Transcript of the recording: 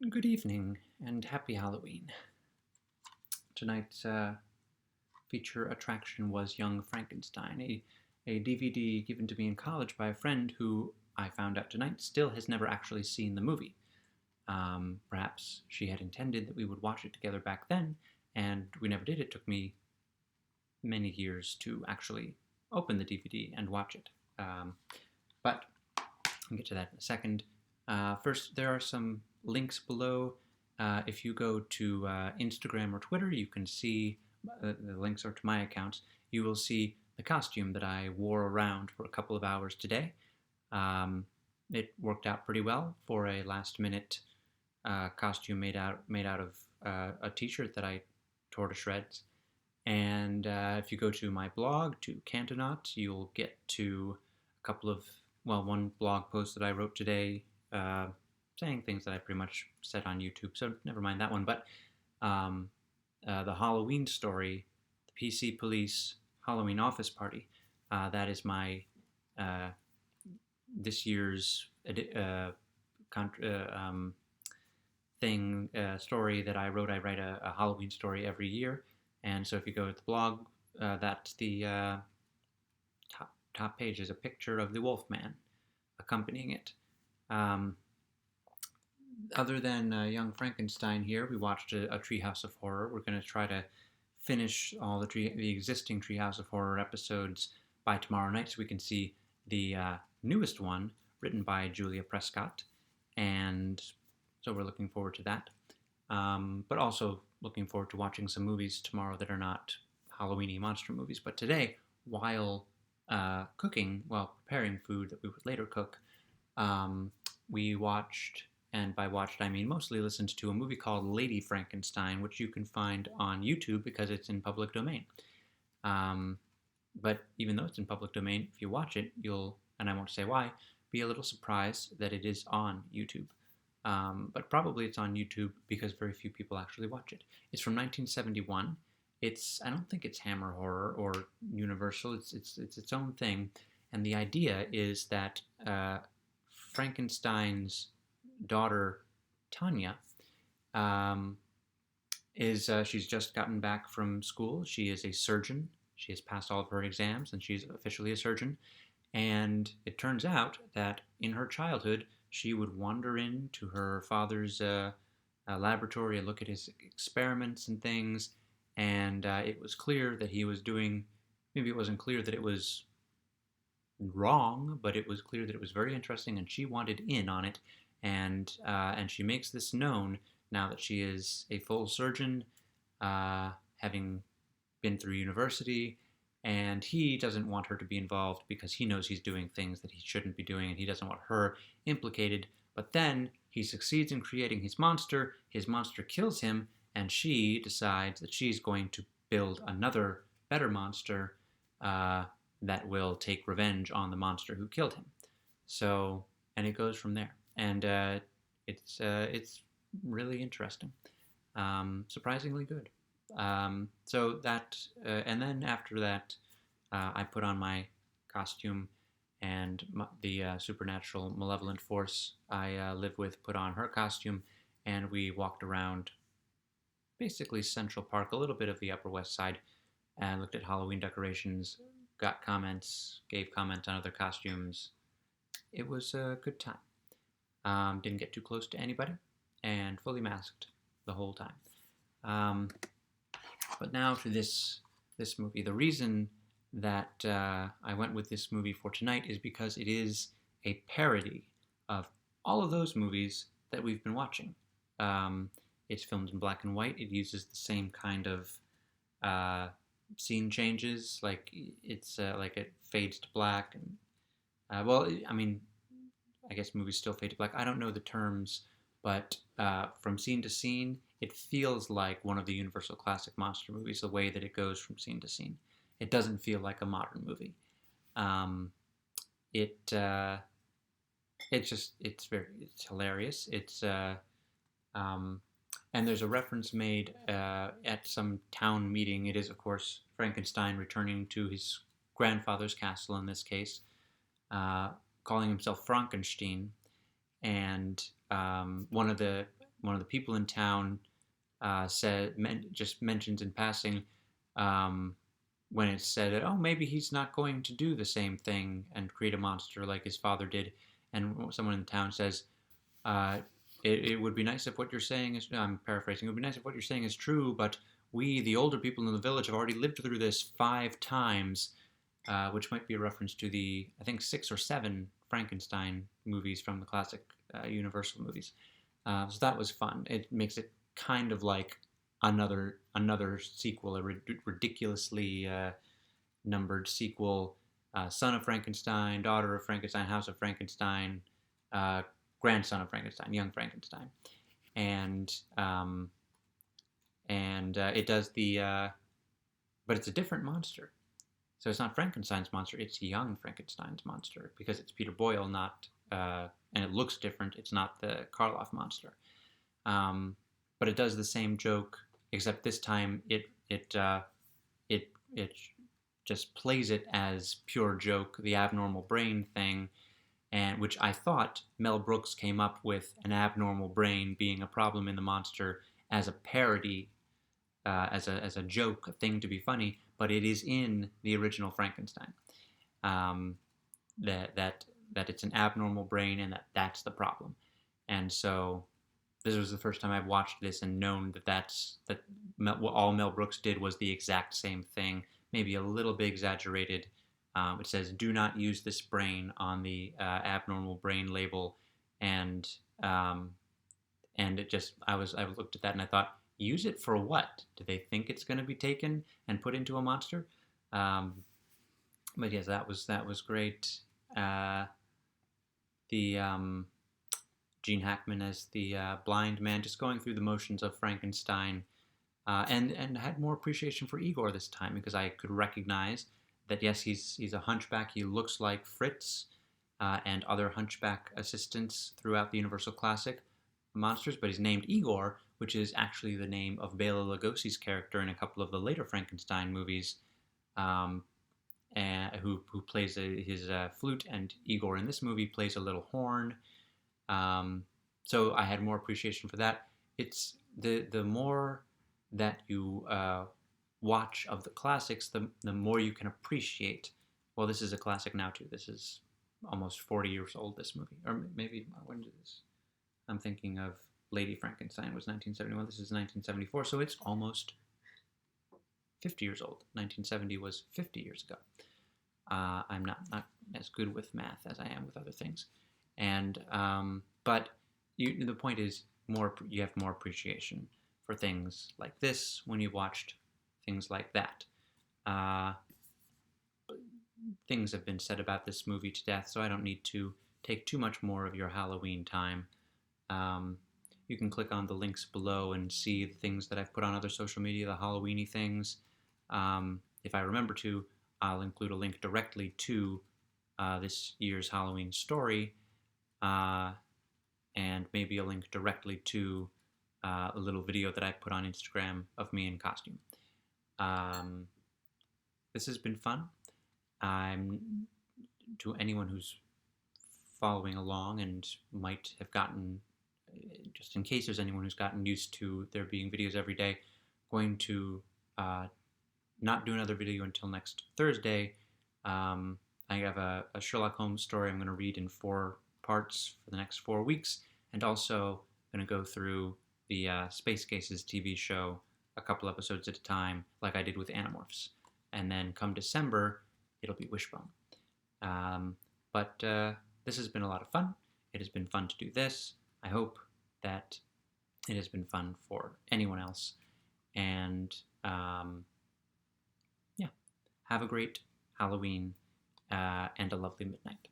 Good evening and happy Halloween. Tonight's feature attraction was Young Frankenstein, a DVD given to me in college by a friend who I found out tonight still has never actually seen the movie. Perhaps she had intended that we would watch it together back then, and we never did. It took me many years to actually open the DVD and watch it. But I'll get to that in a second. First, there are some links below. If you go to Instagram or Twitter, you can see the links are to my accounts. You will see the costume that I wore around for a couple of hours today. It worked out pretty well for a last-minute costume made out of a T-shirt that I tore to shreds. And if you go to my blog, to Cantonaut, you'll get to a couple of, one blog post that I wrote today saying things that I pretty much said on YouTube, so never mind that one. But the Halloween story, the PC Police Halloween Office Party, that is my this year's story that I wrote. I write a Halloween story every year, and so if you go to the blog, that's the top page is a picture of the Wolfman accompanying it. Other than Young Frankenstein here, we watched a Treehouse of Horror. We're going to try to finish all the existing Treehouse of Horror episodes by tomorrow night so we can see the newest one written by Julia Prescott. And so we're looking forward to that. But also looking forward to watching some movies tomorrow that are not Halloween-y monster movies. But today, while preparing food that we would later cook, we watched, and by watched I mean mostly listened to, a movie called Lady Frankenstein, which you can find on YouTube because it's in public domain. But even though it's in public domain, if you watch it, you'll, and I won't say why, be a little surprised that it is on YouTube. But probably it's on YouTube because very few people actually watch it. It's from 1971. I don't think it's Hammer Horror or Universal. It's its own thing, and the idea is that Frankenstein's daughter Tanya she's just gotten back from school. She is a surgeon. She has passed all of her exams, and she's officially a surgeon. And it turns out that in her childhood, she would wander into her father's laboratory and look at his experiments and things. And it was clear that he was doing, maybe it wasn't clear that it was wrong, but it was clear that it was very interesting, and she wanted in on it. And she makes this known now that she is a full surgeon, having been through university. And he doesn't want her to be involved because he knows he's doing things that he shouldn't be doing, and he doesn't want her implicated. But then he succeeds in creating his monster kills him, and she decides that she's going to build another, better monster that will take revenge on the monster who killed him. So, and it goes from there. And it's really interesting. Surprisingly good. So that, and then after that, I put on my costume, and the supernatural malevolent force I live with put on her costume, and we walked around basically Central Park, a little bit of the Upper West Side, and looked at Halloween decorations, got comments, gave comments on other costumes. It was a good time. Didn't get too close to anybody, and fully masked the whole time. But now to this movie. The reason that I went with this movie for tonight is because it is a parody of all of those movies that we've been watching. It's filmed in black and white. It uses the same kind of scene changes, like like it fades to black. And I guess movies still fade to black. I don't know the terms, but from scene to scene, it feels like one of the Universal Classic monster movies, the way that it goes from scene to scene. It doesn't feel like a modern movie. It's hilarious. And there's a reference made at some town meeting. It is, of course, Frankenstein returning to his grandfather's castle in this case, calling himself Frankenstein. And one of the one of the people in town just mentions in passing, when it's said that, oh, maybe he's not going to do the same thing and create a monster like his father did, and someone in the town says, uh, it would be nice if what you're saying is, I'm paraphrasing, it would be nice if what you're saying is true, but we, the older people in the village, have already lived through this 5 times, which might be a reference to the, I think, 6 or 7 Frankenstein movies from the classic Universal movies. So that was fun. It makes it kind of like another sequel, a ridiculously numbered sequel, Son of Frankenstein, Daughter of Frankenstein, House of Frankenstein, Grandson of Frankenstein, Young Frankenstein, and it does but it's a different monster. So it's not Frankenstein's monster; it's Young Frankenstein's monster because it's Peter Boyle, not and it looks different. It's not the Karloff monster, but it does the same joke, except this time it just plays it as pure joke, the abnormal brain thing, and which I thought Mel Brooks came up with an abnormal brain being a problem in the monster as a parody, as a joke, a thing to be funny, but it is in the original Frankenstein. That it's an abnormal brain and that's the problem, and so this was the first time I've watched this and known that all Mel Brooks did was the exact same thing, maybe a little bit exaggerated. It says, "Do not use this brain" on the abnormal brain label, and it just I looked at that and I thought, use it for what? Do they think it's going to be taken and put into a monster? But yes, that was great. The Gene Hackman as the blind man, just going through the motions of Frankenstein, and had more appreciation for Igor this time because I could recognize that yes, he's a hunchback. He looks like Fritz and other hunchback assistants throughout the Universal Classic monsters, but he's named Igor, which is actually the name of Bela Lugosi's character in a couple of the later Frankenstein movies, who plays his flute, and Igor in this movie plays a little horn. So I had more appreciation for that. It's the more that you watch of the classics, the more you can appreciate. Well, this is a classic now too. This is almost 40 years old, this movie. Or maybe, when did this? I'm thinking of Lady Frankenstein was 1971. This is 1974, so it's almost 50 years old. 1970 was 50 years ago. I'm not as good with math as I am with other things. And but the point is, you have more appreciation for things like this when you watched things like that. Things have been said about this movie to death, so I don't need to take too much more of your Halloween time. You can click on the links below and see the things that I've put on other social media, the Halloweeny things. If I remember to, I'll include a link directly to this year's Halloween story, and maybe a link directly to a little video that I put on Instagram of me in costume. This has been fun. To anyone who's following along and might have gotten, just in case there's anyone who's gotten used to there being videos every day, going to not do another video until next Thursday. I have a Sherlock Holmes story I'm going to read in 4 parts for the next 4 weeks, and also going to go through the Space Cases TV show a couple episodes at a time, like I did with Animorphs. And then come December, it'll be Wishbone. But this has been a lot of fun. It has been fun to do this. I hope that it has been fun for anyone else. And yeah, have a great Halloween and a lovely midnight.